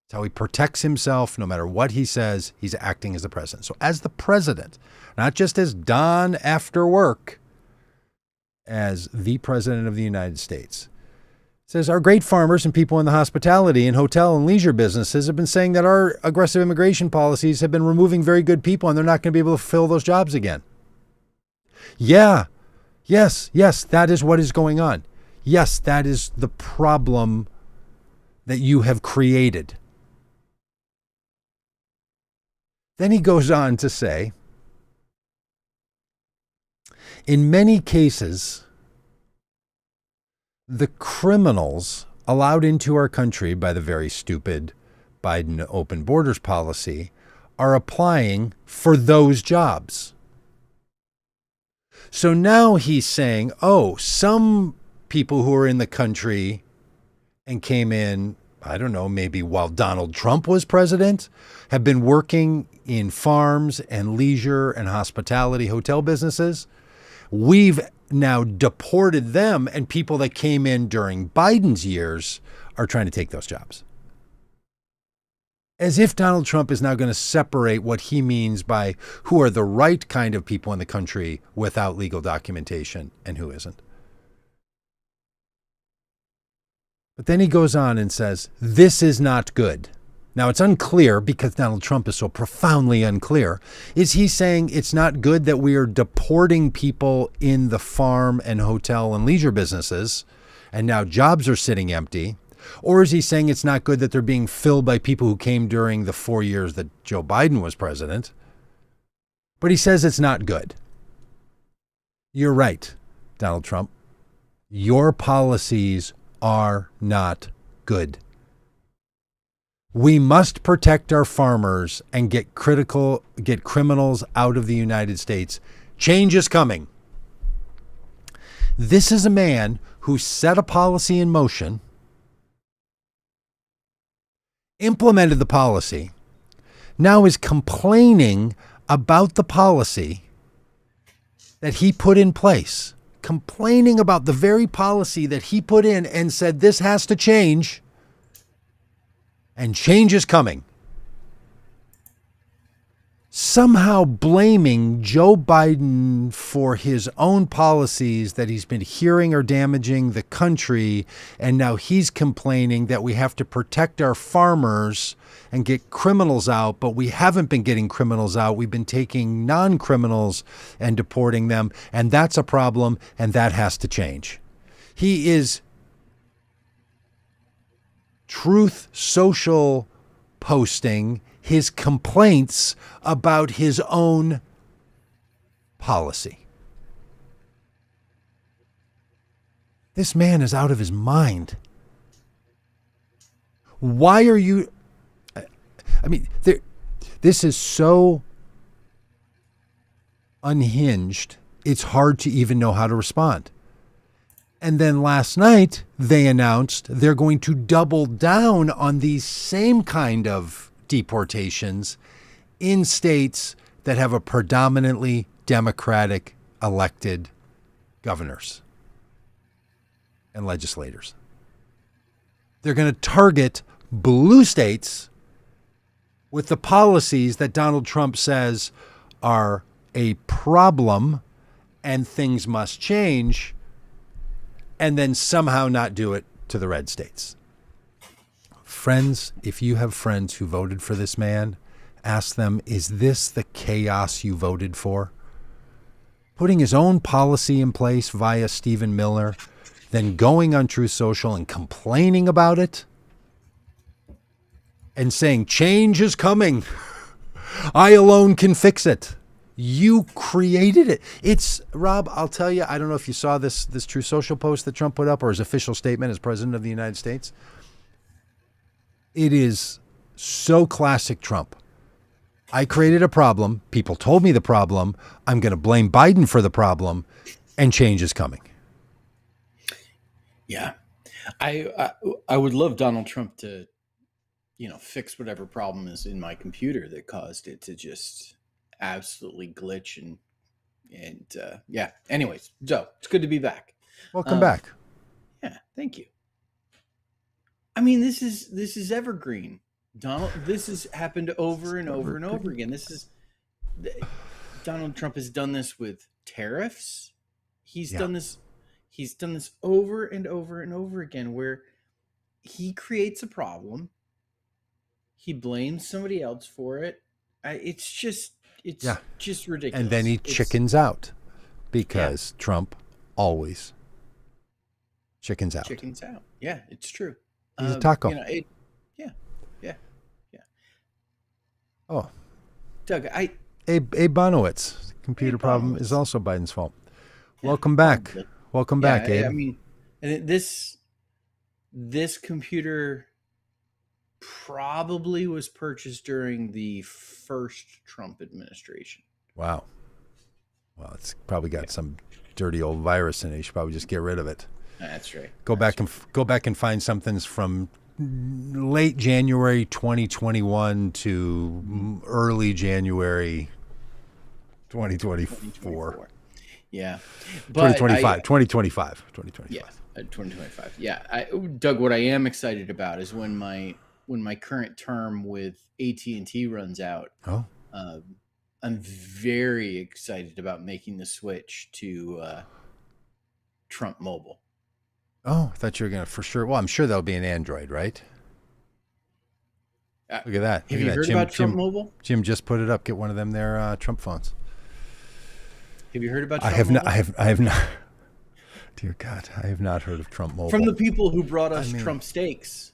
It's how he protects himself. No matter what he says, he's acting as the president. So as the president, not just as Don after work, as the president of the United States, says our great farmers and people in the hospitality and hotel and leisure businesses have been saying that our aggressive immigration policies have been removing very good people and they're not going to be able to fill those jobs again. Yeah. Yes, that is what is going on. Yes, that is the problem that you have created. Then he goes on to say, in many cases, the criminals allowed into our country by the very stupid Biden open borders policy are applying for those jobs. So now he's saying, some people who are in the country and came in, I don't know, maybe while Donald Trump was president, have been working in farms and leisure and hospitality hotel businesses. We've now deported them, and people that came in during Biden's years are trying to take those jobs. As if Donald Trump is now going to separate what he means by who are the right kind of people in the country without legal documentation and who isn't. But then he goes on and says, this is not good. Now, it's unclear because Donald Trump is so profoundly unclear. Is he saying it's not good that we are deporting people in the farm and hotel and leisure businesses and now jobs are sitting empty? Or is he saying it's not good that they're being filled by people who came during the 4 years that Joe Biden was president? But he says it's not good. You're right, Donald Trump. Your policies are not good. We must protect our farmers and get criminals out of the United States. Change is coming. This is a man who set a policy in motion, implemented the policy, now is complaining about the policy that he put in place, complaining about the very policy that he put in and said, this has to change, and change is coming. Somehow blaming Joe Biden for his own policies that he's been hearing are damaging the country. And now he's complaining that we have to protect our farmers and get criminals out. But we haven't been getting criminals out. We've been taking non-criminals and deporting them. And that's a problem. And that has to change. He is Truth Social posting his complaints about his own policy. This man is out of his mind. Why are you... I mean, this is so unhinged, it's hard to even know how to respond. And then last night, they announced they're going to double down on these same kind of deportations in states that have a predominantly Democratic elected governors and legislators. They're going to target blue states with the policies that Donald Trump says are a problem and things must change, and then somehow not do it to the red states. Friends, if you have friends who voted for this man, ask them, is this the chaos you voted for? Putting his own policy in place via Stephen Miller, then going on Truth Social and complaining about it and saying, change is coming. I alone can fix it. You created it. It's, Rob, I'll tell you, I don't know if you saw this Truth Social post that Trump put up or his official statement as president of the United States. It is so classic Trump. I created a problem. People told me the problem. I'm going to blame Biden for the problem, and change is coming. Yeah. I would love Donald Trump to, fix whatever problem is in my computer that caused it to just absolutely glitch and yeah. Anyways, Joe, it's good to be back. Welcome back. Yeah, thank you. I mean, this is evergreen, Donald. This has happened over and over and over again. Donald Trump has done this with tariffs. He's done this over and over and over again, where he creates a problem, he blames somebody else for it. It's just ridiculous. And then he chickens out because Trump always chickens out. Chickens out. Yeah, it's true. He's a taco. Yeah. Oh, Doug, Abe Bonowitz. Computer problem is also Biden's fault. Yeah, welcome back. Probably. Welcome back, Abe. I mean, and this computer probably was purchased during the first Trump administration. Wow. Well, it's probably got some dirty old virus in it. You should probably just get rid of it. That's right. Go back and find something's from late January 2021 to early January 2024. Yeah, but 2025, 2025, 2025. yeah, 2025. Yeah, Doug, what I am excited about is when my current term with AT&T runs out. Oh, Um, I'm very excited about making the switch to Trump Mobile. oh, I thought you were going to for sure. Well, I'm sure there'll be an Android, right? Uh, Look at that. Look have at you that. heard about Trump Mobile? Jim just put it up. Get one of them there Trump phones. Have you heard about I Trump have not. Mobile? I have not. Dear God, I have not heard of Trump From Mobile. the people who brought us I mean, Trump Steaks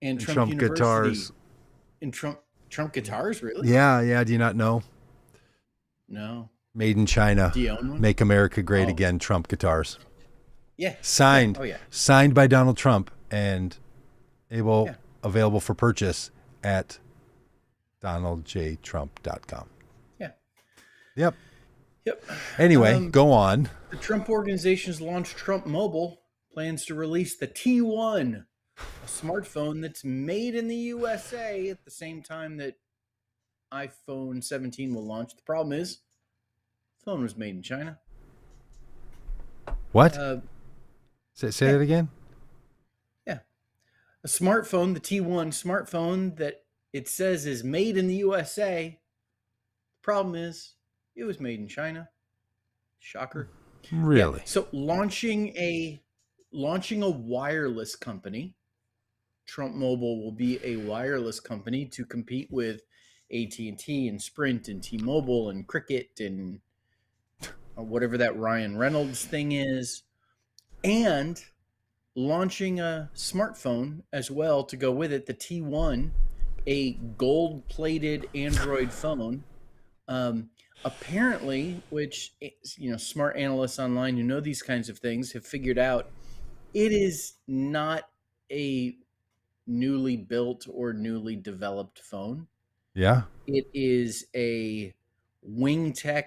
and and Trump Trump University guitars. and Trump guitars. Really? Yeah, yeah. Do you not know? No. Made in China. Do you own one? Make America Great Oh, Again. Trump guitars. yeah. Yeah. Signed. Oh, yeah. Signed by Donald Trump and Yeah. available for purchase at donaldjtrump.com. Yeah. Yep. Yep. Anyway, go on. The Trump organization's launched Trump Mobile, plans to release the T1, a smartphone that's made in the USA at the same time that iPhone 17 will launch. The problem is, the phone was made in China. What? Say Yeah, that again? yeah. A smartphone, the T1 smartphone that it says is made in the USA. The problem is, it was made in China. Shocker. Yeah. Really? So launching a wireless company. Trump Mobile will be a wireless company to compete with AT&T and Sprint and T-Mobile and Cricket and whatever that Ryan Reynolds thing is, and launching a smartphone as well to go with it, the T1, a gold-plated Android phone. Apparently, which smart analysts online who know these kinds of things have figured out, it is not a newly built or newly developed phone. Yeah. It is a WingTech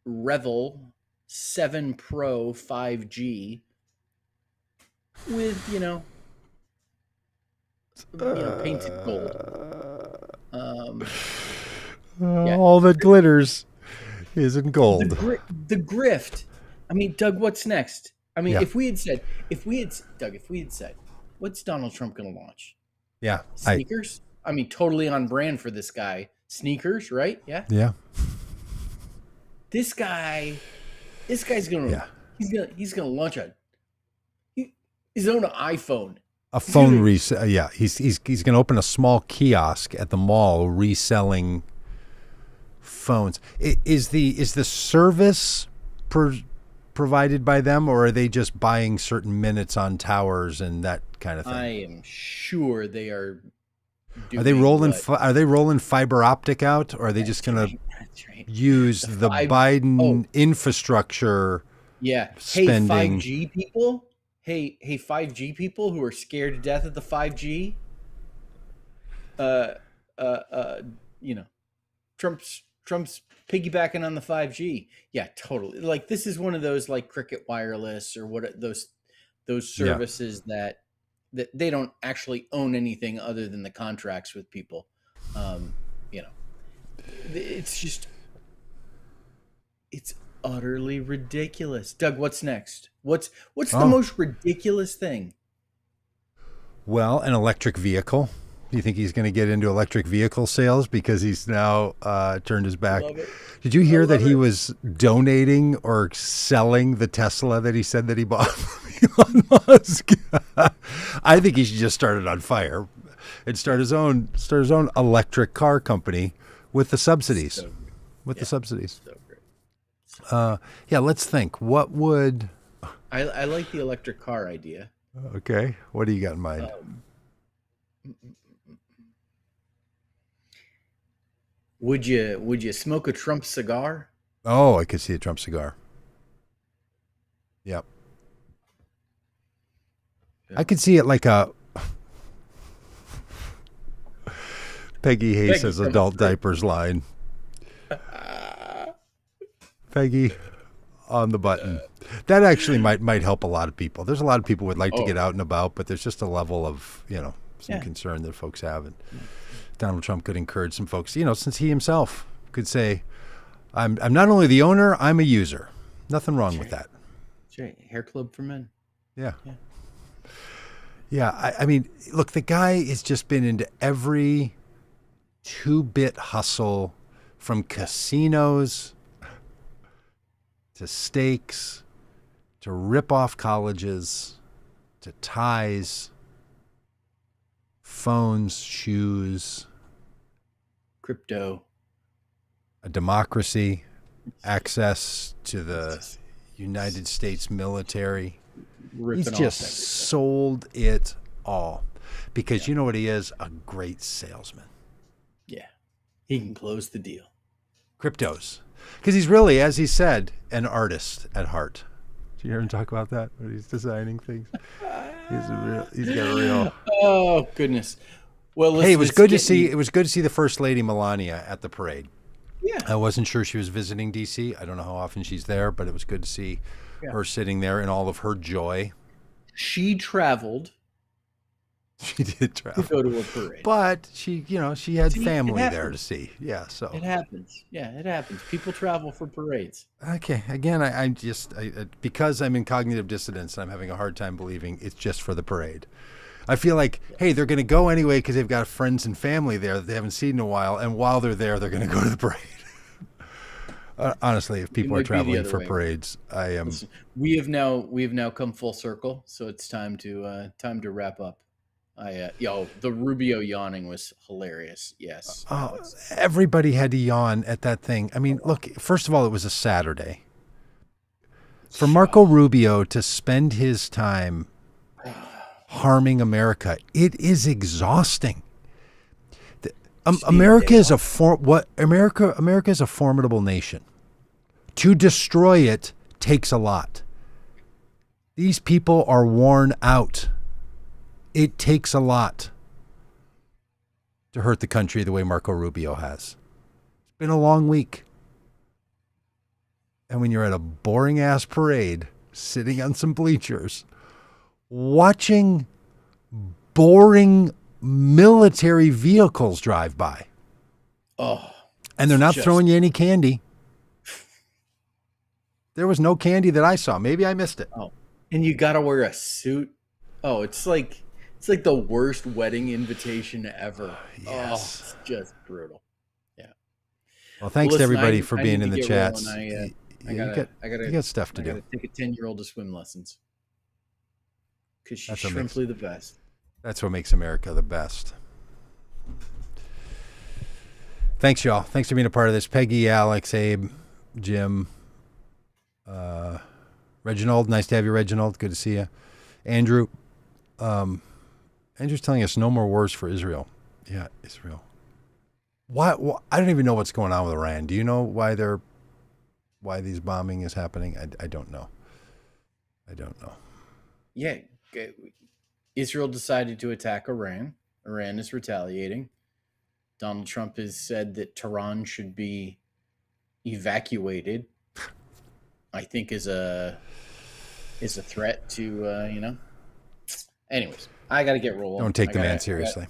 Revel 7 Pro 5G with painted gold. Yeah, All that glitters is in the gold. the grift. I mean, Doug, what's next? I mean, Yeah. if we had said, what's Donald Trump going to launch? Yeah. Sneakers? I mean, totally on brand for this guy. Sneakers, right? Yeah. Yeah. This guy's gonna Yeah. he's gonna launch his own iPhone. A He's phone gonna- resale. Yeah. He's going to open a small kiosk at the mall reselling phones. Is the service provided by them, or are they just buying certain minutes on towers and that kind of thing? I am sure they are. Doing Are they rolling? what- Are they rolling fiber optic out, or are they just going to That's right. use The the five- Biden oh. infrastructure? Yeah. Spending. Hey, 5G people. Hey, 5G people who are scared to death of the 5G. Trump's piggybacking on the 5G. Yeah, totally. Like, this is one of those like Cricket Wireless or what those services that they don't actually own anything other than the contracts with people. It's just it's utterly ridiculous. Doug, what's next? What's the most ridiculous thing? Well, an electric vehicle. Do you think he's going to get into electric vehicle sales because he's now turned his back? Love it. Did you hear that love he it. was donating or selling the Tesla that he said that he bought from Elon Musk? I think he should just start it on fire and start his own electric car company with the subsidies. So good. The subsidies. So great. Yeah, let's think. What would? I like the electric car idea. Okay, what do you got in mind? Would you smoke a Trump cigar? Oh, I could see a Trump cigar. Yep. I could see it like a Peggy Hayes Peggy as from adult Sprint. diapers line. Peggy on the button. That actually might help a lot of people. There's a lot of people who would like to get out and about, but there's just a level of, some concern that folks have. And Donald Trump could encourage some folks, since he himself could say, I'm not only the owner, I'm a user. Nothing wrong with that. That's right. Hair club for men. Yeah. Yeah. Yeah. I mean, look, the guy has just been into every two-bit hustle, from casinos to steaks to rip-off colleges to ties, phones, shoes, Crypto. a democracy, access to the United States military. He's Ripping just off everything. sold it all because you know what he is? A great salesman. Yeah. He can close the deal. Cryptos. Because he's really, as he said, an artist at heart. Did you hear him talk about that when he's designing things? He's got a real. Oh goodness. Well, listen, Hey, it was good to see. It was good to see the First Lady Melania at the parade. Yeah. I wasn't sure she was visiting DC. I don't know how often she's there, but it was good to see her sitting there in all of her joy. She traveled. She did travel to go to a parade, but she had family there to see. Yeah, so it happens. Yeah, it happens. People travel for parades. Okay, again, I because I'm in cognitive dissonance and I'm having a hard time believing it's just for the parade. I feel like, hey, they're going to go anyway because they've got friends and family there that they haven't seen in a while, and while they're there, they're going to go to the parade. Honestly, if people are traveling for parades, I am. Listen, we have now come full circle, so it's time to wrap up. The Rubio yawning was hilarious. Yes. Everybody had to yawn at that thing. I mean, look, first of all, it was a Saturday. For Marco Rubio to spend his time harming America, it is exhausting. America is America is a formidable nation. To destroy it takes a lot. These people are worn out. It takes a lot to hurt the country the way Marco Rubio has. It's been a long week. And when you're at a boring ass parade, sitting on some bleachers, watching boring military vehicles drive by. And they're not throwing you any candy. There was no candy that I saw. Maybe I missed it. And you got to wear a suit. It's like the worst wedding invitation ever. Yes. It's just brutal. Yeah. Well, thanks to everybody for being in the chats. I got stuff to do. I got to take a 10-year-old to swim lessons. Because she's That's shrimply the best. That's what makes America the best. Thanks, y'all. Thanks for being a part of this. Peggy, Alex, Abe, Jim, Reginald. Nice to have you, Reginald. Good to see you. Andrew. Andrew's telling us no more wars for Israel. Yeah, Israel. Why? I don't even know what's going on with Iran. Do you know why these bombing is happening? I don't know. I don't know. Yeah. Israel decided to attack Iran. Iran is retaliating. Donald Trump has said that Tehran should be evacuated. I think is a threat to Anyways, I got to get rolling. Don't take the man seriously.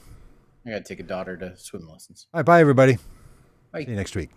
I got to take a daughter to swim lessons. All right, bye everybody. Bye. See you next week.